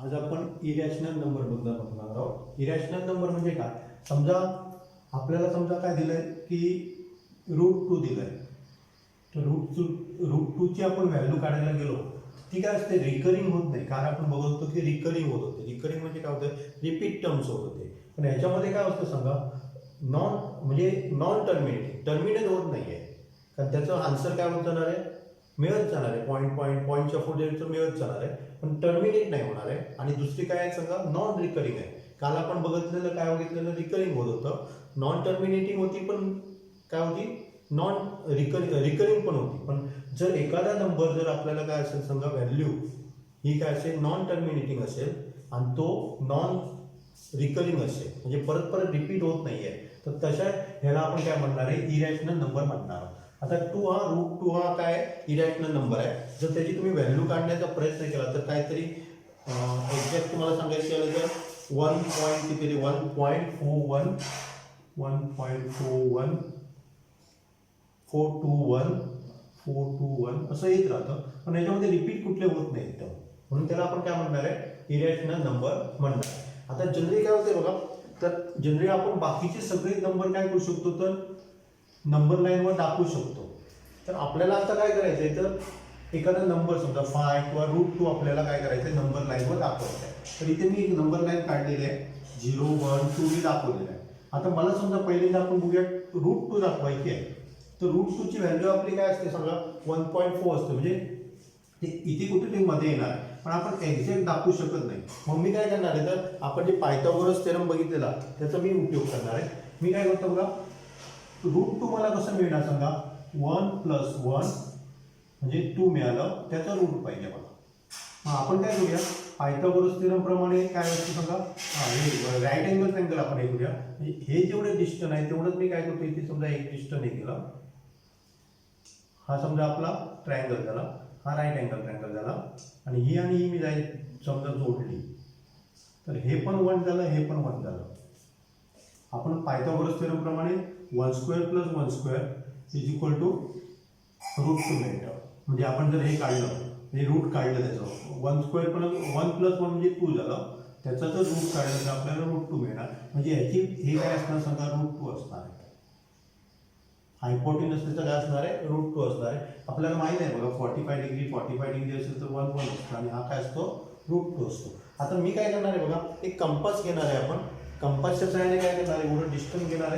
आज आपण irrational number बद्दल बघणार आहोत. इरॅशनल नंबर म्हणजे काय? समजा आपल्याला काय दिलंय की √2 दिलंय, तर रूट टूची आपण व्हॅल्यू काढायला गेलो, ती काय असते, रिकरिंग होत नाही. कारण आपण बघतो की रिकरिंग होत होते. रिकरिंग म्हणजे काय होतं, रिपीट टर्म्स होत होते. पण ह्याच्यामध्ये काय असतं सांगा, नॉन टर्मिनेट होत नाही आहे. कारण त्याचं आन्सर काय होत जाणार आहे, मिळत जाणार आहे. पॉईंटच्या पुढे मिळत जाणार आहे, पण टर्मिनेट नाही होणार आहे. आणि दुसरी काय आहे सांगा, नॉन रिकरिंग आहे. काल आपण काय बघितलेलं, रिकरिंग होत होतं. नॉन टर्मिनेटिंग होती, पण काय होती, नॉन रिकरिंग पण होती. पण जर एखादा नंबर जर आपल्याला काय असेल सांगा, व्हॅल्यू ही काय असेल, नॉन टर्मिनेटिंग असेल आणि तो नॉन रिकरिंग असेल, म्हणजे परत परत रिपीट होत नाहीये, तर तशा ह्याला आपण काय म्हणणार आहे, इरॅशनल नंबर म्हणणार आहोत. आता √2 हा काय इरॅशनल नंबर आहे. जर त्याची तुम्ही व्हॅल्यू काढण्याचा प्रयत्न केला तर काहीतरी एक्झॅक्ट तुम्हाला सांगायचं झालं तर 1.41421 असं येत राहतं. पण याच्यामध्ये रिपीट कुठले होत नाही एकदम, म्हणून त्याला आपण काय म्हणणार आहे, इरॅशनल नंबर म्हणणार. आता जनरली काय होते बघा, तर जनरली आपण बाकीचे सगळे नंबर काय करू शकतो, तर नंबर लाईनवर दाखवू शकतो. तर आपल्याला आता काय करायचं आहे, तर एखादा नंबर समजा 5 किंवा √2 आपल्याला काय करायचं आहे, नंबर लाईनवर दाखवायचं आहे. तर इथे मी एक नंबर लाईन काढलेली आहे, 0, 1, 2 मी दाखवलेलं आहे. आता मला समजा पहिल्यांदा आपण बघूया √2 दाखवायची आहे. तर √2ची व्हॅल्यू आपली काय असते सांगा, 1.4 असते. म्हणजे ते इथे कुठेतरी मध्ये येणार, पण आपण एक्झॅक्ट दाखवू शकत नाही. मग मी काय करणार आहे, तर आपण जे पायथागोरस थेरम बघितलेला त्याचा मी उपयोग करणार आहे. मी काय करतो बघा, √2 मला कसं मिळणार सांगा, 1 + 1 म्हणजे 2 मिळालं, त्याचा रूट पाहिजे मला. मग आपण काय करूया, पायथागोरस थेरम प्रमाणे काय असतं सांगा, हे राईट अँगल ट्रायंगल आपण हे करूया. हे जेवढे डिस्टन्स आहे तेवढंच मी काय करतो, इथे समजा एक डिस्टन्स हे केलं, हा समजा आपला ट्रायंगल झाला, हा राईट अँगल ट्रायंगल झाला, आणि ही मी समजा जोडली, तर हे पण 1 झालं, हे पण 1 झालं. आपण पायथागोरस थेरम प्रमाणे 1² + 1² = √2 मिळतं. म्हणजे आपण जर हे काढलं, हे रूट काढलं त्याचं, 1² + 1 म्हणजे 2 झालं, त्याचा जर रूट काढलं तर आपल्याला √2 मिळणार. म्हणजे ह्याची हे काय असणार सांगा, √2 असणार आहे. हायपोटेनस त्याचं काय असणार आहे, √2 असणार आहे. आपल्याला माहित आहे बघा, 45 डिग्री असेल तर 1 असतो, आणि हा काय असतो, √2 असतो. आता मी काय करणार आहे बघा, एक कंपास घेणार आहे. आपण कंपासच्या सहाय्याने काय करणार आहे, एवढं डिस्टन्स घेणार आहे,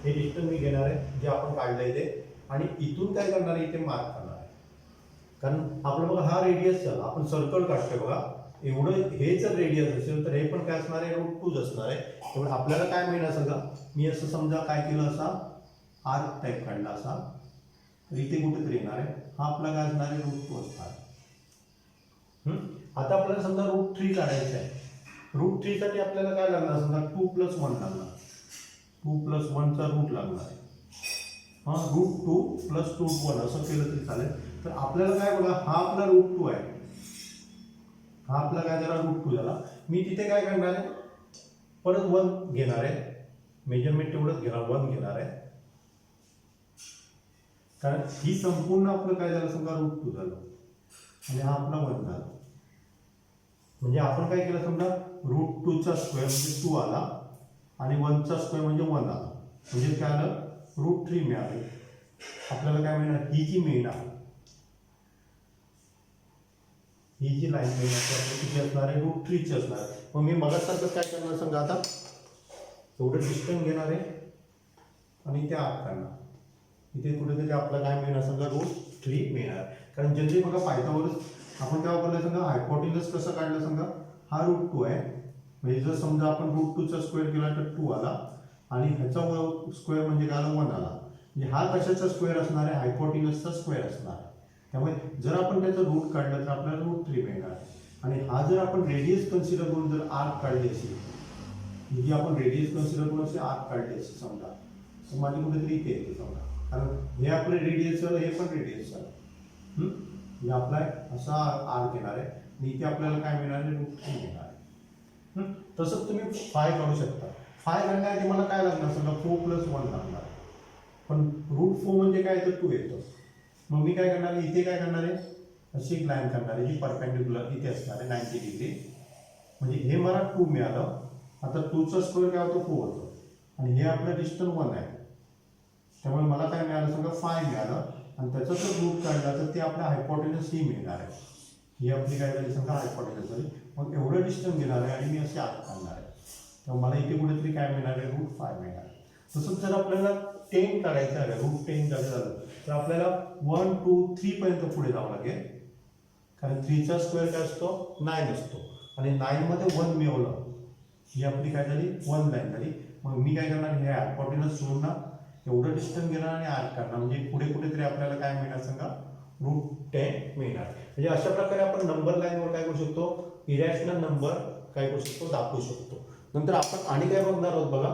हे डिस्टन्स मी घेणार आहे जे आपण काढलं इथे, आणि इथून काय करणार आहे, इथे मार्क करणार आहे. कारण आपलं बघा हा रेडियस झाला, आपण सर्कल काढतोय बघा, एवढं हे जर रेडियस असेल तर हे पण काय असणार आहे, √2 असणार आहे. त्यामुळे आपल्याला काय मिळणार सांगा, मी असं समजा काय केलं, असा आर्क टाईप काढला असा, तर इथे कुठेतरी येणार आहे, हा आपला काय असणार आहे, √2 असणार आहे. आता आपल्याला समजा √3 काढायचं आहे. √3 साठी आपल्याला काय लागणार समजा, 2 + 1 लागणार, 2 + 1 चा रूट लागणार आहे. √2 + 2 1 असं केलं तरी चालेल. तर आपल्याला काय बघा, हा आपला √2 आहे, हा आपला काय झाला, √2 झाला. मी तिथे काय करणार आहे, परत 1 घेणार आहे, मेजरमेंट तेवढंच घेणार, 1 घेणार आहे. कारण ही संपूर्ण आपलं काय झालं समजा, √2 झालं, आणि हा आपला 1 झाला. म्हणजे आपण काय केलं समजा, √2चा स्क्वेअर म्हणजे 2 आला, आणि 1चा स्क्वेअर म्हणजे 1 आला, म्हणजे काय आलं, √3 मिळाले. आपल्याला काय मिळणार, ही जी मिळणार, ही जी लाईन मिळणार ती आपली किती असणार आहे, √3ची असणार. मग मी मगासारखं काय करणार सांगा, आता एवढं डिस्टन्स घेणार आहे, आणि ते आत काढणार, इथे कुठेतरी आपल्याला काय मिळणार सांगा, √3 मिळणार. कारण जनरली बघा पायथागोरस आपण काय वापरलं सांगा, हायपोटेनस कसं काढलं सांगा, हा √2 आहे. म्हणजे जर समजा आपण √2चा स्क्वेअर केला तर 2 आला, आणि ह्याचा स्क्वेअर म्हणजे काय आला, 1 आला. म्हणजे हा कशाचा स्क्वेअर असणार आहे, हायपोटेनसचा स्क्वेअर असणार आहे. त्यामुळे जर आपण त्याचं रूट काढलं तर आपल्याला √3 मिळणार. आणि हा जर आपण रेडियस कन्सिडर करून जर आर्क काढली असेल, जी आपण रेडियस कन्सिडर करून असे आर्क काढली असेल समजा, तर माझी कुठेतरी इथे येते समजा, कारण हे आपलं रेडियस झालं, हे पण रेडियस झालं. म्हणजे आपला असा आर्क येणार आहे, आणि इथे आपल्याला काय मिळणार आहे, √3 मिळणार आहे. तसंच तुम्ही 5 काढू शकता. 5 काढण्यासाठी मला काय लागणार समजा, 4 + 1 लागणार, पण √4 म्हणजे काय, तर 2 येतं. मग मी काय करणार आहे, इथे काय करणार आहे, अशी एक लाईन करणार आहे जी परपेंडिक्युलर इथे असणार आहे 90 डिग्री. म्हणजे हे मला 2 मिळालं. आता 2चा स्क्वेअर काय होतं 4 होतं आणि हे आपलं डिस्टन्स 1 आहे. त्यामुळे मला काय मिळालं सांगा 5 मिळालं आणि त्याचा जर रूट काढला तर ते आपल्या हायपोटेनस ही मिळणार आहे. ही आपली काय झाली सांगा हायपोटेनस झाली. मग एवढं डिस्टन्स घेणार आहे आणि मी असे आत काढणार आहे. तर मला इथे कुठेतरी काय मिळणार आहे √5 मिळणार आहे. तसंच जर आपल्याला 10 काढायचं आहे √10 झालं तर आपल्याला 1 2 3 पर्यंत पुढे जावं लागेल. कारण 3चा स्क्वेअर काय असतो 9 असतो आणि 9 मध्ये 1 मिळवलं ही आपली काय झाली 1 लाईन झाली. मग मी काय करणार हे हायपोटेनस सोडून ना एवढं डिस्टन्स घेणार आणि आत काढणार. म्हणजे पुढे कुठेतरी आपल्याला काय मिळणार सांगा √10 मिळणार. म्हणजे अशा प्रकारे आपण नंबर लाईनवर काय करू शकतो इरॅशनल नंबर काय करू शकतो दाखवू शकतो. नंतर आपण आणि काय बघणार आहोत बघा.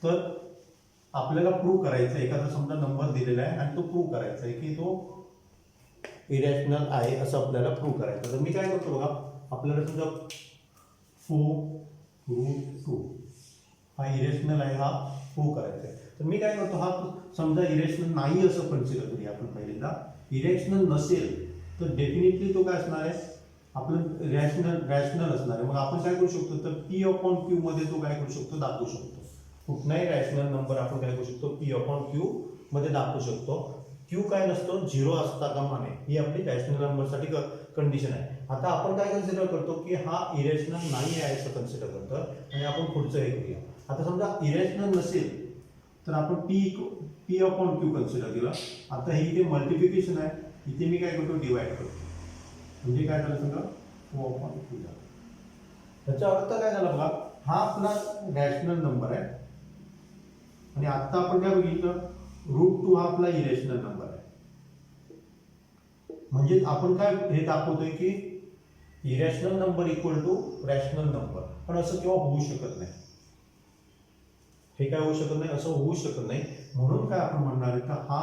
तर आपल्याला प्रूव्ह करायचं एखादा समजा नंबर दिलेला आहे आणि तो प्रूव्ह करायचा आहे की तो इरॅशनल आहे असं आपल्याला प्रूव्ह करायचं. तर मी काय करतो बघा आपल्याला समजा 4√2 हा इरेशनल आहे हा प्रूव्ह करायचा आहे. तर मी काय करतो हा समजा इरेशनल नाही असं कन्सिडर करूया आपण पहिल्यांदा. इरेशनल नसेल तर डेफिनेटली तो काय असणार आहे आपलं रॅशनल असणार आहे. मग आपण काय करू शकतो तर P/Q मध्ये तो काय करू शकतो दाखवू शकतो. कुठलाही रॅशनल नंबर आपण काय करू शकतो P/Q मध्ये दाखवू शकतो. Q काय नसतो 0 असता कामा नये ही आपली रॅशनल नंबरसाठी कंडिशन आहे. आता आपण काय कन्सिडर करतो की हा इरेशनल नाही आहे असं कन्सिडर करतो आणि आपण पुढचं हे करूया. आता समजा इरेशनल नसेल तर आपण P/Q कन्सिडर केलं. आता हे इथे मल्टिप्लिकेशन आहे इथे मी काय करतो डिवाइड करतो. म्हणजे काय झालं समजा 4/2 झालं. त्याचा अर्थ काय झाला बघा हा आपला रॅशनल नंबर आहे आणि आता आपण काय बघितलं √2 हा आपला इरेशनल नंबर आहे. म्हणजे आपण काय हे दाखवतोय की irrational number equal to rational number. पण असं केव्हा होऊ शकत नाही. हे काय होऊ शकत नाही असं होऊ शकत नाही. म्हणून काय आपण म्हणणार आहे का हा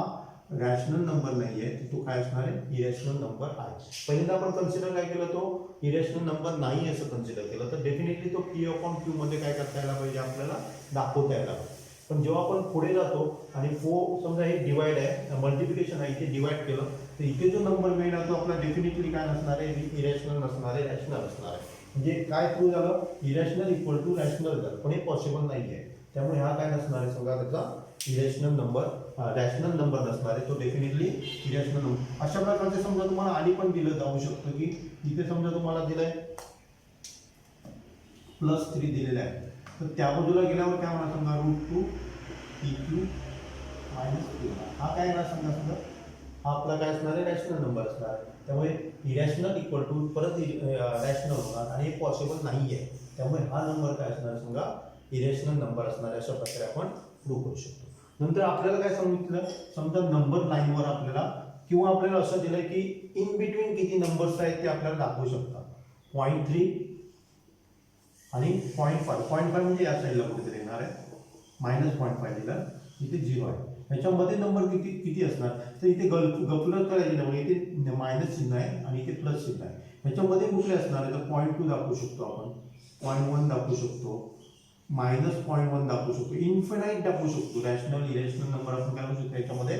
रॅशनल नंबर नाही आहे तो काय असणार आहे इरॅशनल नंबर आहे. पहिल्यांदा आपण कन्सिडर काय केलं तो इरॅशनल नंबर नाही असं कन्सिडर केलं तर डेफिनेटली तो P/Q मध्ये काय करता यायला पाहिजे आपल्याला दाखवता यायला पाहिजे. पण जेव्हा आपण पुढे जातो आणि 4 समजा हे डिवाइड आहे मल्टिप्लिकेशन आहे इथे डिवाइड केलं तर इथे जो नंबर मिळणार तो आपला डेफिनेटली काय नसणार आहे इरॅशनल नसणार आहे रॅशनल असणार आहे. म्हणजे काय प्रूव्ह झालं इरॅशनल इक्वल टू रॅशनल झालं पण हे पॉसिबल नाही आहे. त्यामुळे हा काय नसणार आहे समजा त्याचा इरॅशनल नंबर रॅशनल नंबर नसणार आहे तो डेफिनेटली इरॅशनल नंबर. अशा प्रकारचे समजा तुम्हाला आणि पण दिलं जाऊ शकतं की इथे समजा तुम्हाला दिलंय +3 दिलेलं आहे तर त्या बाजूला गेल्यावर काय म्हणा समजा √2 PQ -3 हा काय येणार समजा हा आपला काय असणार आहे रॅशनल नंबर असणार आहे. त्यामुळे इरॅशनल इक्वल टू परत रॅशनल होणार आणि हे पॉसिबल नाही आहे. त्यामुळे हा नंबर काय असणार समजा इरॅशनल नंबर असणार अशा प्रकारे आपण प्रूव्ह करू शकतो. नंतर आपल्याला काय सांगितलं समजा नंबर लाईनवर आपल्याला किंवा आपल्याला असं दिलंय की इन बिटवीन किती नंबर्स आहेत ते आपल्याला दाखवू शकतात. 0.3 आणि 0.5 0.5 म्हणजे या साईडला कुठेतरी येणार आहे -0.5 दिलं इथे 0 आहे. ह्याच्यामध्ये नंबर किती किती असणार तर इथे गफलत करायची नाही. इथे मायनस चिन्ह आहे आणि इथे प्लस चिन्ह आहे. ह्याच्यामध्ये कुठले असणार आहे तर 0.2 दाखवू शकतो आपण 0.1 दाखवू शकतो -0.1 दाखवू शकतो इन्फिनाइट दाखवू शकतो. रॅशनल इरेशनल नंबर आपण काय करू शकतो याच्यामध्ये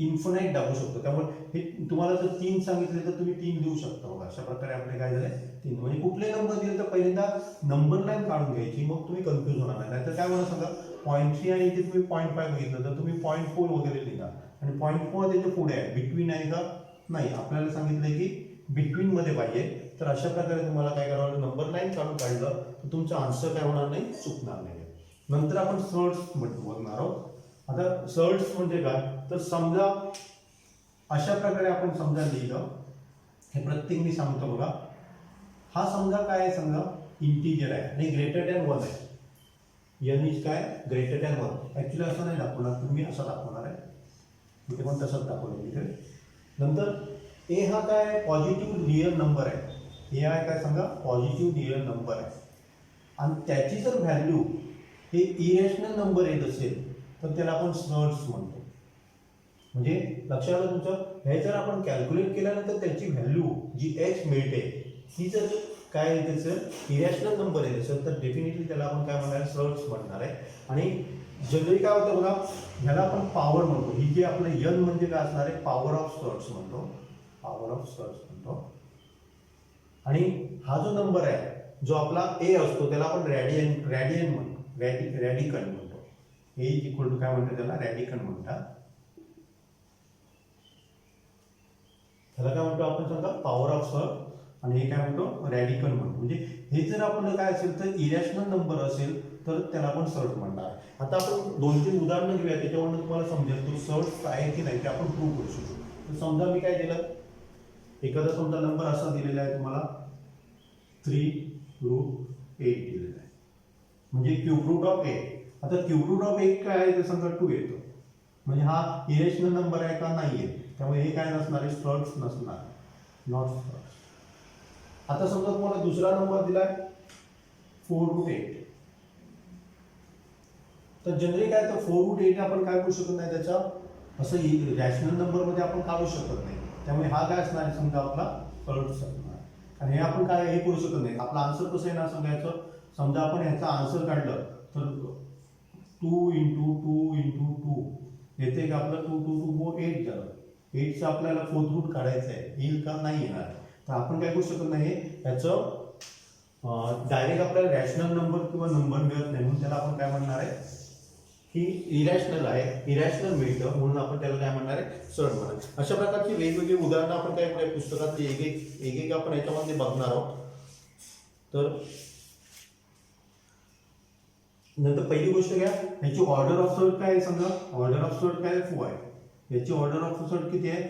इन्फिनाइट दाखवू शकतो. त्यामुळे हे तुम्हाला जर 3 सांगितले तर तुम्ही 3 लिहू शकता बघा. अशा प्रकारे आपले काय झाले 3. म्हणजे कुठले नंबर दिले तर पहिल्यांदा नंबर लाईन काढून घ्यायची मग तुम्ही कन्फ्यूज होणार नाही. नाहीतर काय म्हणा सांगा 0.3 आणि इथे तुम्ही 0.5 बघितलं तर तुम्ही 0.4 वगैरे लिहा आणि 0.4 त्याच्या पुढे आहे बिटवीन आहे का नाही आपल्याला सांगितलं की बिटवीन मध्ये पाहिजे. तर अशा प्रकारे तुम्हाला काय करावं नंबर लाईन काढून काढलं तर तुमचं आन्सर काय होणार नाही चुकणार नाही. नंतर आपण सर्ट्स बघणार आहोत. आता सर्ट्स म्हणजे काय तर समजा अशा प्रकारे आपण समजा लिहिलं हे प्रत्येक मी सांगतो बघा. हा समजा काय आहे समजा इंटिजर आहे आणि ग्रेटर दॅन 1 आहे. n इज काय ग्रेटर दॅन 1. ऍक्च्युली असं नाही दाखवणार तुम्ही असं दाखवणार आहे. इथे पण तसंच दाखवलं इथे. नंतर ए हा काय पॉझिटिव्ह रिअल नंबर आहे. हे आहे काय सांगा पॉझिटिव्ह रिअल नंबर आहे आणि त्याची जर व्हॅल्यू हे इरेशनल नंबर येत असेल तर त्याला आपण सर्ट्स म्हणतो. म्हणजे लक्षात आलं तुमचं हे जर आपण कॅल्क्युलेट केल्यानंतर त्याची व्हॅल्यू जी h मिळते ती जर काय त्याचं इरॅशनल नंबर येत असेल तर डेफिनेटली त्याला आपण काय म्हणणार सर्ट्स म्हणणार आहे. आणि जनरली काय होतं बघा ह्याला आपण पॉवर म्हणतो. ही जी आपलं n म्हणजे काय असणार आहे पॉवर ऑफ सर्ट्स म्हणतो. पॉवर ऑफ सर्च म्हणतो. आणि हा जो नंबर आहे जो आपला ए असतो त्याला आपण रॅडियन म्हणतो, रॅडिकन म्हणतो. ए इक्वल टू काय म्हणतो त्याला, रॅडिकन म्हणतात. त्याला काय म्हणतो आपण सांगा, पॉवर ऑफ सर्च. आणि हे काय म्हणतो, रॅडिकन म्हणतो. म्हणजे हे जर आपण काय असेल तर इरॅशनल नंबर असेल तर त्याला आपण सर्च म्हणणार. आता आपण 2-3 उदाहरणं घेऊया, त्याच्यावरून तुम्हाला समजेल तो सर्च आहे की नाही ते आपण प्रूव्ह करू शकतो. तर समजा मी काय दिलं, एखादा समजा नंबर असा दिलेला आहे तुम्हाला 3√8 दिलेला आहे, म्हणजे क्यूब रूट ऑफ 8. आता क्यूब रूट ऑफ 8 काय आहे ते समजा 2 येतो, म्हणजे हा इरेशनल नंबर आहे का नाही आहे, त्यामुळे हे काय नसणार आहे, सर्च नसणार, नॉट सर्च. आता समजा तुम्हाला दुसरा नंबर दिलाय 4√8. तर जनरली काय तर 4√8 आपण काय करू शकत नाही, त्याचा असं रॅशनल नंबर मध्ये आपण काढू शकत नाही. त्यामुळे हा काय असणार आहे समजा आपला सर्च असणार. आणि हे आपण काय हे करू शकत नाही. आपला आन्सर कसं आहे ना सांगायचं, समजा आपण ह्याचा आन्सर काढलं तर 2 × 2 × 2 येते का आपलं, 2 × 2 = 8 झालं. 8चं आपल्याला 4th रूट काढायचं आहे, येईल का नाही येणार. तर आपण काय करू शकत नाही, याचं डायरेक्ट आपल्याला रॅशनल नंबर किंवा नंबर मिळत नाही, म्हणून त्याला आपण काय म्हणणार आहे की इरॅशनल आहे, इरॅशनल मिळतं म्हणून आपण त्याला काय म्हणणार आहे, सर्च म्हणणार. अशा प्रकारची वेगवेगळी उदाहरणं आपण काय पुस्तकातली एक आपण याच्यामध्ये बघणार आहोत. तर नंतर पहिली गोष्ट घ्या, याची ऑर्डर ऑफ सर्च काय आहे, समजा ऑर्डर ऑफ सर्च काय 4 आहे, याची ऑर्डर ऑफ सर्च किती आहे,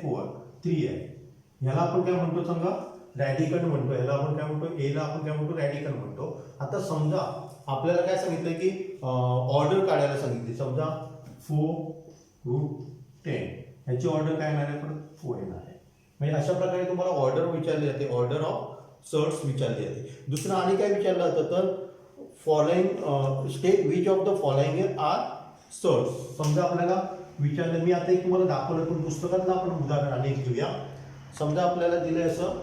3 आहे. याला आपण काय म्हणतो सांगा, रॅडिकन म्हणतो. याला आपण काय म्हणतो, एला आपण काय म्हणतो, रॅडिकन म्हणतो. आता समजा आपल्याला काय सांगितलं की ऑर्डर काढायला सांगितली, समजा 4√10 याची ऑर्डर काय येणार आहे, परत 4 येणार आहे. म्हणजे अशा प्रकारे तुम्हाला ऑर्डर विचारली जाते, ऑर्डर ऑफ सर्च विचारली जाते. दुसरं आणि काय विचारलं जातं तर following state which of the following are search. समजा आपल्याला विचारलं, मी आता एक तुम्हाला दाखवलं पण पुस्तकातलं आपण उदाहरण आणि एक घेऊया. समजा आपल्याला दिलंय असं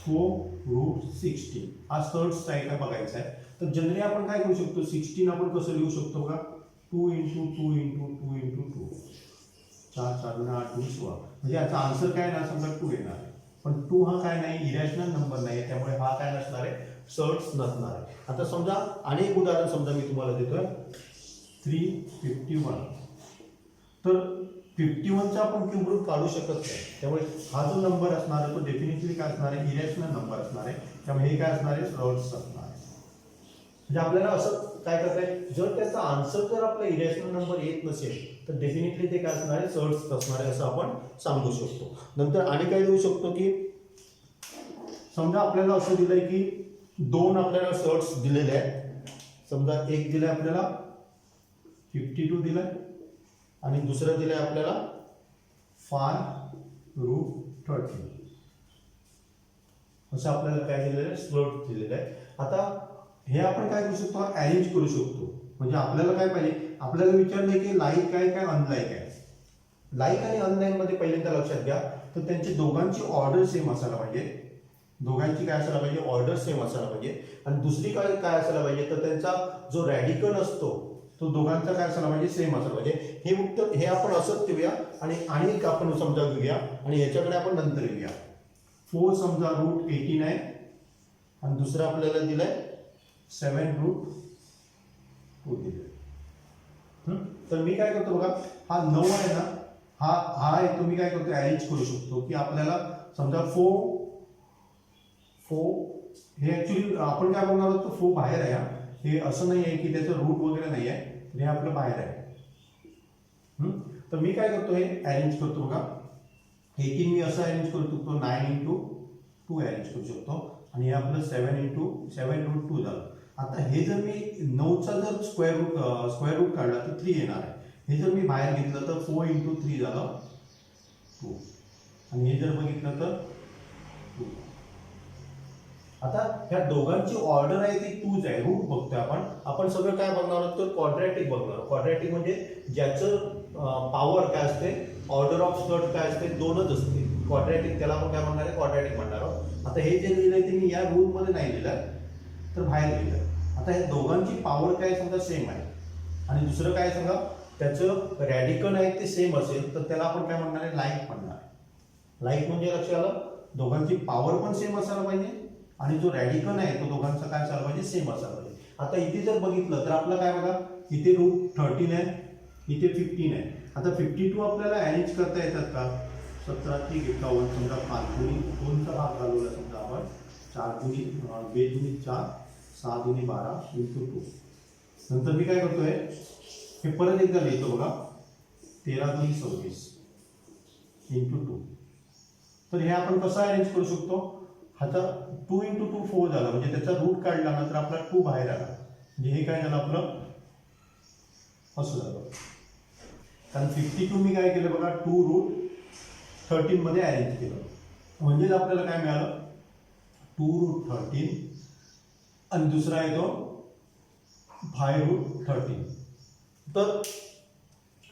4√16 हा सर्च आहे का बघायचा आहे. तर जनरली आपण काय करू शकतो, 16 आपण कसं लिहू शकतो का, 2 × 2 × 2 × 2 4 4 8 16. म्हणजे याचा आन्सर काय ना समजा 2 येणार आहे. पण 2 हा काय नाही, इरॅशनल नंबर नाही, त्यामुळे हा काय नसणार आहे, सर्च नसणार आहे. आता समजा अनेक उदाहरण समजा मी तुम्हाला देतोय 351. तर 51चा आपण क्यूब रूट काढू शकत नाही, त्यामुळे हा जो नंबर असणार आहे तो डेफिनेटली काय असणार आहे, इरॅशनल नंबर असणार आहे. त्यामुळे हे काय असणार आहे, सर्च असणार आहे. म्हणजे आपल्याला असं काय करताय, जर त्याचा आन्सर जर आपला इरॅशनल नंबर येत नसेल तर डेफिनेटली ते काय असणार आहे, सर्च असणार आहे असं आपण सांगू शकतो. नंतर आणि काय देऊ शकतो की समजा आपल्याला असं दिलंय की 2 आपल्याला सर्च दिलेले आहेत. समजा एक दिलंय आपल्याला 52 दिलंय आणि दुसरं दिलंय आपल्याला 5√13 असं आपल्याला काय दिलेलं आहे, स्लोट दिलेलं आहे. आता हे आपण काय करू शकतो, अरेंज करू शकतो. म्हणजे आपल्याला काय पाहिजे, आपल्याला विचारलंय की लाईक काय काय अनलाईक आहे. लाईक आणि अनलाईक मध्ये पहिल्यांदा लक्षात घ्या तर त्यांची दोघांची ऑर्डर सेम असायला पाहिजे. दोघांची काय असायला पाहिजे, ऑर्डर सेम असायला पाहिजे. आणि दुसरी काय काय असायला पाहिजे तर त्यांचा जो रॅडिकल असतो तो दोघांचा काय असायला पाहिजे, सेम असायला पाहिजे. हे फक्त हे आपण असंच ठेवूया आणि एक आपण समजा घेऊया आणि याच्याकडे आपण नंतर येऊया. 4 समजा √18 आहे आणि दुसरं आपल्याला दिलंय 7√2 दिलंय. तर मी काय करतो बघा, हा 9 आहे ना, हा आहे तो मी काय करतो, अरेंज करू शकतो की आपल्याला समजा 4 हे ऍक्च्युली आपण काय बघणार आहोत, तो 4 बाहेर आहे. हे असं नाही आहे की त्याचं रूट वगैरे नाही आहे, हे आपलं बाहेर आहे. तर मी काय करतो, हे अरेंज करतो बघा. 18 मी असं अरेंज करू शकतो, 9 × 2 अरेंज करू शकतो आणि हे आपलं 7√2 झालं. आता हे जर मी 9चा जर स्क्वेअर रूट काढला तर 3 येणार आहे. हे जर मी बाहेर घेतलं तर 4 × 3 झालं 2 आणि हे जर बघितलं तर 2. आता ह्या दोघांची ऑर्डर आहे ती 2च आहे, रूट बघतोय आपण सगळं काय बघणार आहोत तर क्वाड्रॅटिक बघणार. क्वाड्रॅटिक म्हणजे ज्याचं पॉवर काय असते, ऑर्डर ऑफ सर्च काय असते, 2च असते. क्वाड्रॅटिक त्याला आपण काय म्हणणार आहे, क्वाड्रॅटिक म्हणणार आहोत. आता हे जे लिहिलंय ते मी या रूल मध्ये नाही लिहिलं तर बाहेर लिहिलं. आता हे दोघांची पॉवर काय समजा सेम आहे आणि दुसरं काय सांगा, त्याचं रॅडिकल आहे ते सेम असेल तर त्याला आपण काय म्हणणार आहे, लाईक म्हणणार. लाईक म्हणजे लक्षात आलं, दोघांची पॉवर पण सेम असायला पाहिजे आणि जो रॅडिकल आहे तो दोघांचा काय असायला पाहिजे, सेम असायला पाहिजे. आता इथे जर बघितलं तर आपलं काय बघा, इथे √13 आहे, इथे 15 आहे. आता 52 आपल्याला अरेंज करता येतात का? 17×51 समजा 5 गुणी 2चा भाग घालवला समजा आपण, 4 गुणी 2 गुणी 4 6 गुणी 12 × 2. नंतर मी काय करतोय, हे परत एकदा लिहितो बघा, 13 गुणी 26 × 2. तर हे आपण कसं अरेंज करू शकतो, ह्याचा 2 × 2 4 झाला, म्हणजे त्याचा रूट काढला ना तर आपला 2 बाहेर आला, म्हणजे हे काय झालं आपलं असं झालं. कारण 52 मी काय केलं बघा, 2√13 मध्ये अरेंज केलं, म्हणजेच आपल्याला काय मिळालं 2√13 आणि दुसरा आहे तो 5√13. तर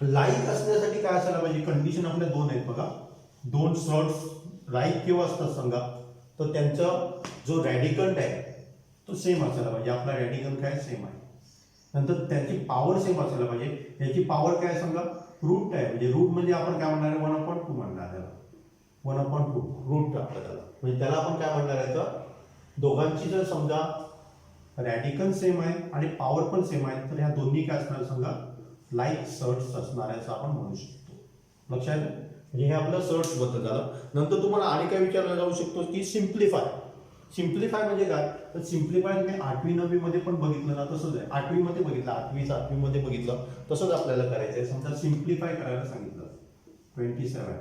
लाईक असण्यासाठी काय असायला पाहिजे, कंडिशन आपल्या दोन आहेत बघा, दोन सर्ट्स लाईक केव्हा असतात सांगा, तर त्यांचा जो रॅडिकंट आहे तो सेम असायला पाहिजे. आपला रॅडिकंट काय सेम आहे. नंतर त्याची पॉवर सेम असायला पाहिजे. याची पॉवर काय सांगा, रूट आहे, म्हणजे रूट म्हणजे आपण काय म्हणणार आहे, 1/2 म्हणणार त्याला, 1/2 रूट आपलं त्याला, म्हणजे त्याला आपण काय म्हणणार आहे, तर दोघांची जर समजा रॅडिकल सेम आहे आणि पॉवर पण सेम आहे तर ह्या दोन्ही काय असणार सांगा, लाईक सर्ट्स असणार आहे असं आपण म्हणू शकतो. लक्षात, म्हणजे हे आपलं सर्ट्स बद्दल झालं. नंतर तुम्हाला आणि काय विचारलं जाऊ शकतो की सिम्प्लिफाय. सिम्प्लिफाय म्हणजे काय, तर सिम्प्लिफाय तुम्ही 8वी 9वी मध्ये पण बघितलं ना, तसंच आहे. 8वी मध्ये बघितलं, 8वी 7वी मध्ये बघितलं, तसंच आपल्याला करायचं आहे. समजा सिम्प्लिफाय करायला सांगितलं 27,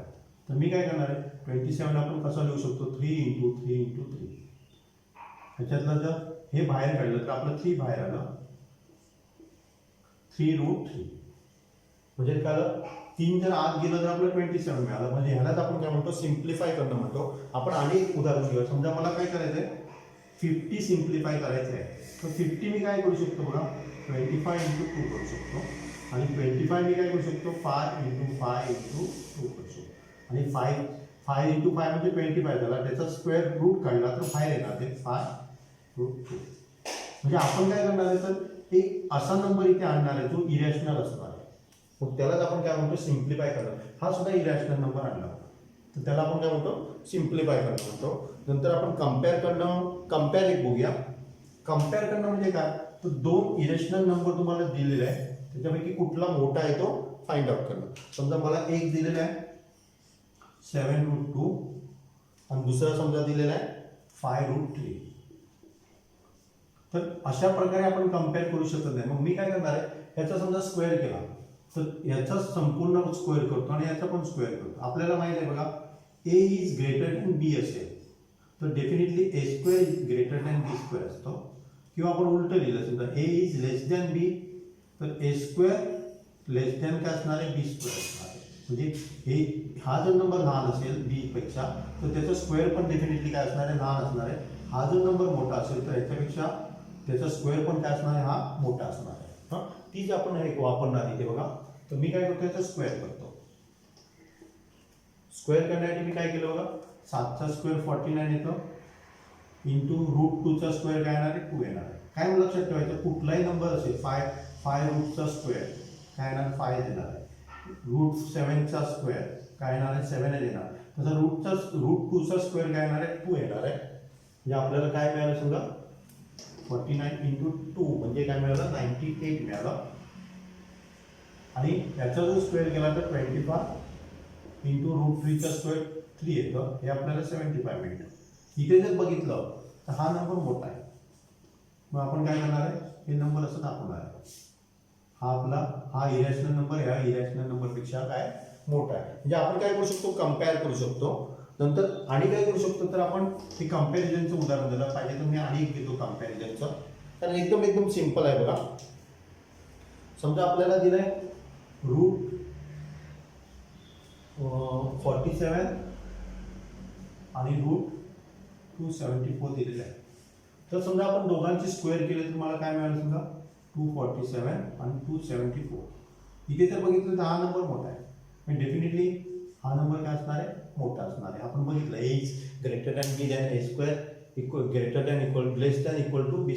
तर मी काय करणार आहे, 27 आपण कसं लिहू शकतो, 3 × 3 × 3. ह्याच्यातलं जर हे बाहेर काढलं तर आपलं 3 बाहेर आलं, 3√3, म्हणजे काय आलं, 3 जर आत गेलं तर आपलं 27 मिळालं. म्हणजे ह्यालाच आपण काय म्हणतो, सिम्प्लिफाय करणं म्हणतो आपण. आणि एक उदाहरण घेऊया, समजा मला काय करायचं आहे, 50 सिम्प्लिफाय करायचं आहे, तर 50 मी काय करू शकतो बघा, 25 × 2 करू शकतो, आणि 25 मी काय करू शकतो, 5 × 5 × 2 करू शकतो. आणि 5 × 5 म्हणजे 25 झाला, त्याचा स्क्वेअर रूट काढला तर बाहेर येणार ते 5√2. म्हणजे आपण काय करणार आहे, तर एक असा नंबर इथे आणणार आहे जो इरॅशनल असणार आहे, मग त्यालाच आपण काय म्हणतो, सिम्प्लिफाय करणं. हा सुद्धा इरॅशनल नंबर आणला तर त्याला आपण काय म्हणतो, सिम्प्लिफाय करणं म्हणतो. नंतर आपण कम्पेअर करणं, कम्पेअर एक बघूया. कम्पेअर करणं म्हणजे काय, तर 2 इरॅशनल नंबर तुम्हाला दिलेले आहे, त्याच्यापैकी कुठला मोठा आहे तो फाइंड आउट करणं. समजा मला एक दिलेला आहे 7√2 आणि दुसरा समजा दिलेला आहे 5√3. तर अशा प्रकारे आपण कम्पेअर करू शकत नाही. मग मी काय करणार आहे, याचा समजा स्क्वेअर केला तर याचा संपूर्ण स्क्वेअर करतो आणि याचा पण स्क्वेअर करतो. आपल्याला माहिती आहे बघा, ए इज ग्रेटर दॅन बी असेल तर definitely a² is greater than b² असतो. किंवा आपण उलट लिहिलं, समजा a is less than b तर a² लेस दॅन काय असणार आहे, b² असणार आहे. म्हणजे हा जर नंबर लहान असेल b पेक्षा तर त्याचा स्क्वेअर पण डेफिनेटली काय असणार आहे, लहान असणार आहे. हा जर नंबर मोठा असेल तर याच्यापेक्षा त्याचा स्क्वेअर पण काय असणार आहे, हा मोठा असणार आहे. हां, तीच आपण हे वापरणार इथे बघा. तर मी काय करतो, याचा स्क्वेअर करतो. स्क्वेअर करण्यासाठी मी काय केलं बघा, 7चा स्क्वेअर 49 येतं, इंटू √2चा स्क्वेअर काय येणार आहे, 2 येणार आहे. काय लक्षात ठेवायचं, कुठलाही नंबर असेल 5√चा स्क्वेअर काय येणार, 5 येणार आहे. √7चा स्क्वेअर काय येणार आहे, 7 येणार. तसं √2चा स्क्वेअर काय येणार आहे, 2 येणार आहे. म्हणजे आपल्याला काय मिळालं समजा 49 × 2 म्हणजे काय मिळालं, 98 मिळालं. आणि याचा जो स्क्वेअर केला तर 25 इंटू √3चा स्क्वेअर 3 येतं, हे आपल्याला 75 मिळतं. इथे जर बघितलं तर हा नंबर मोठा आहे, मग आपण काय करणार आहे, हे नंबर असं दाखवणार आहे. हा इरॅशनल नंबर ह्या इरॅशनल नंबरपेक्षा काय मोठा आहे. म्हणजे आपण काय करू शकतो, कम्पेअर करू शकतो. नंतर आणि काय करू शकतो, तर आपण हे कम्पॅरिझनचं उदाहरण दिलं पाहिजे तर मी आणि एक घेतो कम्पॅरिझनचं, कारण एकदम सिंपल आहे बघा. समजा आपल्याला दिलंय √47 आणि √274 दिलेलं आहे. तर समजा आपण दोघांचे स्क्वेअर केले तर मला काय मिळालं, समजा 247 आणि 274. इथे जर बघितलं तर हा नंबर मोठा आहे, पण डेफिनेटली हा नंबर काय असणार आहे, मोठा असणार आहे. आपण बघितलं a is greater than b than a² equal greater than equal less than equal to b².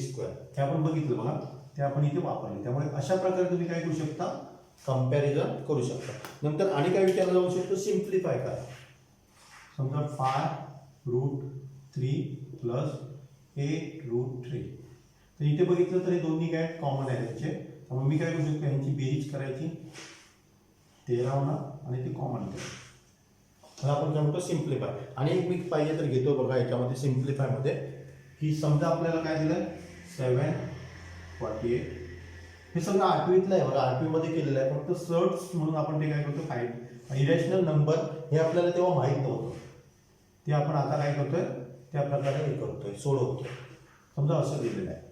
हे आपण बघितलं बघा, ते आपण इथे वापरले. त्यामुळे अशा प्रकारे तुम्ही काय करू शकता, कम्पॅरिझन करू शकता. नंतर आणि काय विचारलं जाऊ शकतो, सिम्प्लिफाय करा. समजा 5√3 प्लस 8√3. तर इथे बघितलं तर हे दोन्ही काय कॉमन आहे त्याचे, त्यामुळे मी काय करू शकतो यांची बेरीज करायची 13 होणार आणि ते कॉमन करायचं. तर आपण काय म्हणतो सिम्प्लिफाय. आणि एक मी पाहिजे तर घेतो बघा याच्यामध्ये सिम्प्लिफायमध्ये की समजा आपल्याला काय दिलं 748. हे सगळं आठवीतलं आहे बघा, आठवीमध्ये केलेलं आहे, फक्त सर्च म्हणून आपण ते काय करतो फाईंड. इरेशनल नंबर हे आपल्याला तेव्हा माहीत नव्हतं, ते आपण आता काय करतोय त्या प्रकारे हे करतोय सोडवतोय. समजा असं दिलेलं आहे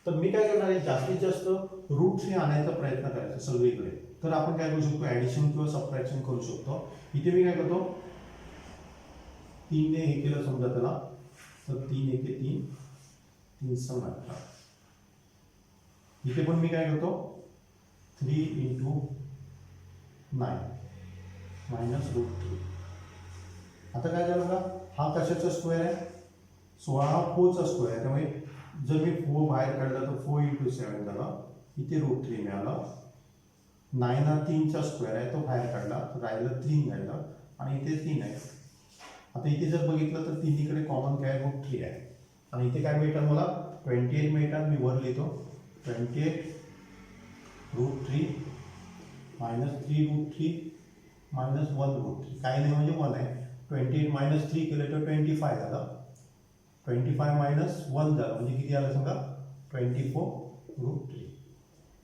तर मी काय करणार आहे जास्तीत जास्त रूट्स हे आणायचा प्रयत्न करायचा सगळीकडे. तर आपण काय करू शकतो ॲडिशन किंवा सबट्रॅक्शन करू शकतो. इथे मी काय करतो 3 ने हे केलं समजा त्याला, तर 3 1 3 3 6 18. इथे पण मी काय करतो 3 × 9 -√3. आता काय झालं बघा, हा कशाचा स्क्वेअर आहे 16, हा 4चा स्क्वेअर आहे, त्यामुळे जर मी 4 बाहेर काढला तर 4 × 7 झालं, इथे √3 मिळालं. 9 हा 3चा स्क्वेअर आहे, तो बाहेर काढला तर राहिलं 3 राहिलं आणि इथे 3 आहे. आता इथे जर बघितलं तर तिन्हीकडे कॉमन काय √3 आहे आणि इथे काय मिळतात मला 28 मिळतात. मी वर लिहितो 28 √3 -3√3 -1√3. काही नाही म्हणजे 1 आहे. 28 - 3 केलं तर 25 झालं, 25 - 1 झालं म्हणजे किती आलं सांगा 24√3.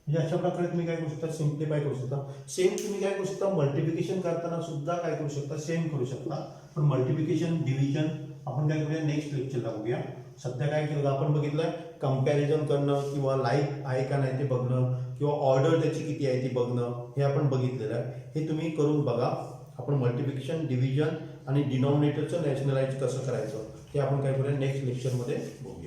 म्हणजे अशा प्रकारे तुम्ही काय करू शकता सिम्प्लिफाय करू शकता. सेम तुम्ही काय करू शकता मल्टिप्लिकेशन करताना सुद्धा काय करू शकता सेम करू शकता. पण मल्टिप्लिकेशन डिव्हिजन आपण काय करूया नेक्स्ट लेक्चरला बघूया. सध्या काय केलं आपण बघितलं कंपॅरिझन करणं किंवा लाईक आहे का नाही ते बघणं किंवा ऑर्डर त्याची किती आहे ती बघणं हे आपण बघितलेलं आहे. हे तुम्ही करून बघा. आपण मल्टिप्लिकेशन डिव्हिजन आणि डिनॉमिनेटरचं रॅशनलाइज कसं करायचं ते आपण काय करूया नेक्स्ट लेक्चरमध्ये बघूया.